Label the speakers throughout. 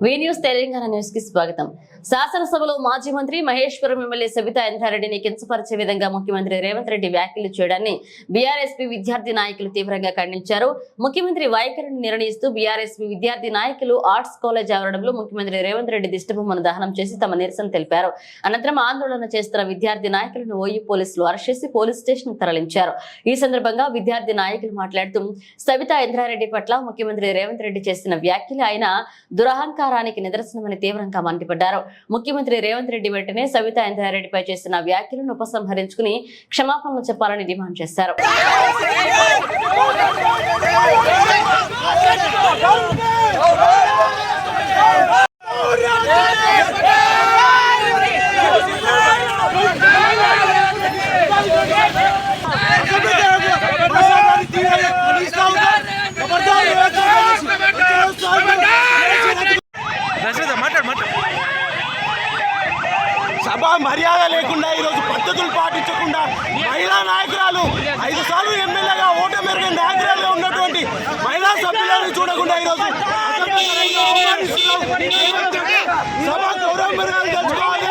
Speaker 1: వి news Telangana news కి స్వాగతం. శాసనసభలో మాజీ మంత్రి మహేశ్వరం ఎమ్మెల్యే సబితా ఇంద్రారెడ్డిని కించపరిచే విధంగా ముఖ్యమంత్రి రేవంత్ రెడ్డి వ్యాఖ్యలు చేయడాన్ని బీఆర్ఎస్పీ విద్యార్థి నాయకులు తీవ్రంగా ఖండించారు. ముఖ్యమంత్రి వైఖరిని నిర్ణయిస్తూ బీఆర్ఎస్పీ విద్యార్థి నాయకులు ఆర్ట్స్ కాలేజ్ ఆవరణంలో ముఖ్యమంత్రి రేవంత్ రెడ్డి దిష్టిబొమ్మను దహనం చేసి తమ నిరసన తెలిపారు. అనంతరం ఆందోళన చేస్తున్న విద్యార్థి నాయకులను ఓయూ పోలీసులు అరెస్ట్ చేసి పోలీస్ స్టేషన్ తరలించారు. ఈ సందర్భంగా విద్యార్థి నాయకులు మాట్లాడుతూ సబితా ఇంద్రారెడ్డి పట్ల ముఖ్యమంత్రి రేవంత్ రెడ్డి చేసిన వ్యాఖ్యలు ఆయన దురహంకారానికి నిదర్శనమని తీవ్రంగా మండిపడ్డారు. ముఖ్యమంత్రి రేవంత్ రెడ్డి వెంటనే సబితా ఇంద్రారెడ్డిపై చేసిన వ్యాఖ్యలను ఉపసంహరించుకుని క్షమాపణలు చెప్పాలని డిమాండ్ చేశారు.
Speaker 2: సభ మర్యాద లేకుండా ఈరోజు పద్ధతులు పాటించకుండా మహిళా నాయకురాలు 5 సార్లు ఎమ్మెల్యేగా ఓటు మెరుగైన నాయకురాలుగా ఉన్నటువంటి మహిళా సభ్యులను చూడకుండా ఈరోజు సభ గౌరవం మెరుగాలు తెచ్చుకోవాలి.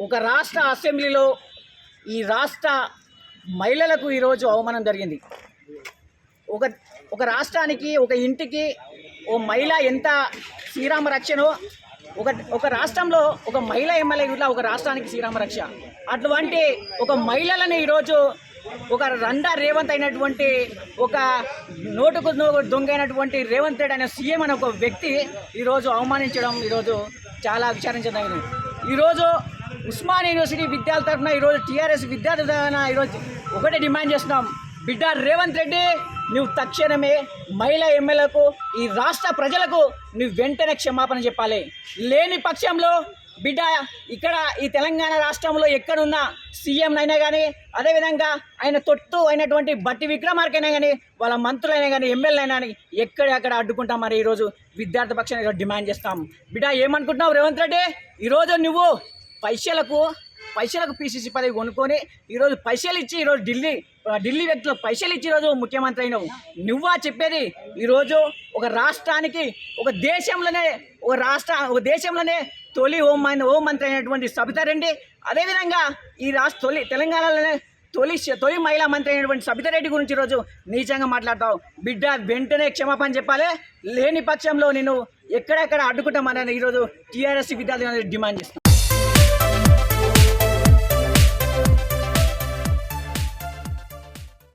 Speaker 3: ఒక రాష్ట్ర అసెంబ్లీలో ఈ రాష్ట్ర మహిళలకు ఈరోజు అవమానం జరిగింది. ఒక రాష్ట్రానికి ఒక ఇంటికి ఓ మహిళ ఎంత శ్రీరామ రక్షనో ఒక రాష్ట్రంలో ఒక మహిళ ఎమ్మెల్యే ఇట్లా ఒక రాష్ట్రానికి శ్రీరామ రక్ష. అటువంటి ఒక మహిళలను ఈరోజు ఒక రండా రేవంత్ అయినటువంటి ఒక నోటుకు దొంగ అయినటువంటి రేవంత్ రెడ్డి అనే సీఎం అనే ఒక వ్యక్తి ఈరోజు అవమానించడం ఈరోజు చాలా విచారించదగినది. ఈరోజు ఉస్మానియా యూనివర్సిటీ విద్యార్థుల తరఫున ఈరోజు టీఆర్ఎస్ విద్యార్థుల తరఫున ఈరోజు ఒకటే డిమాండ్ చేస్తున్నాం. బిడ్డ రేవంత్ రెడ్డి, నువ్వు తక్షణమే మహిళా ఎమ్మెల్యేలకు ఈ రాష్ట్ర ప్రజలకు నువ్వు వెంటనే క్షమాపణ చెప్పాలి. లేని పక్షంలో బిడ్డ ఇక్కడ ఈ తెలంగాణ రాష్ట్రంలో ఎక్కడున్న సీఎంనైనా కానీ అదేవిధంగా ఆయన తొట్టు అయినటువంటి బట్టి విక్రమార్కైనా కానీ వాళ్ళ మంత్రులైనా కానీ ఎమ్మెల్యేలైనా కానీ ఎక్కడెక్కడ అడ్డుకుంటాం. మరి ఈరోజు విద్యార్థి పక్షాన్ని డిమాండ్ చేస్తాం. బిడ్డ ఏమనుకుంటున్నావు రేవంత్ రెడ్డి? ఈరోజు నువ్వు పైసలకు పీసీసీ పదవి కొనుక్కొని ఈరోజు పైసలు ఇచ్చి ఈరోజు ఢిల్లీ వ్యక్తులకు పైసలు ఇచ్చి ఈరోజు ముఖ్యమంత్రి అయినావు. నువ్వా చెప్పేది? ఈరోజు ఒక రాష్ట్రానికి ఒక దేశంలోనే తొలి హోం మంత్రి అయినటువంటి సబితా రెడ్డి, అదేవిధంగా ఈ తెలంగాణలోనే తొలి మహిళా మంత్రి అయినటువంటి సబితా రెడ్డి గురించి ఈరోజు నీచంగా మాట్లాడతావు. బిడ్డ వెంటనే క్షమాపణ చెప్పాలి. లేని పక్షంలో నేను ఎక్కడెక్కడ అడ్డుకుంటామని ఈరోజు టీఆర్ఎస్ విద్యార్థులు డిమాండ్ చేస్తాను.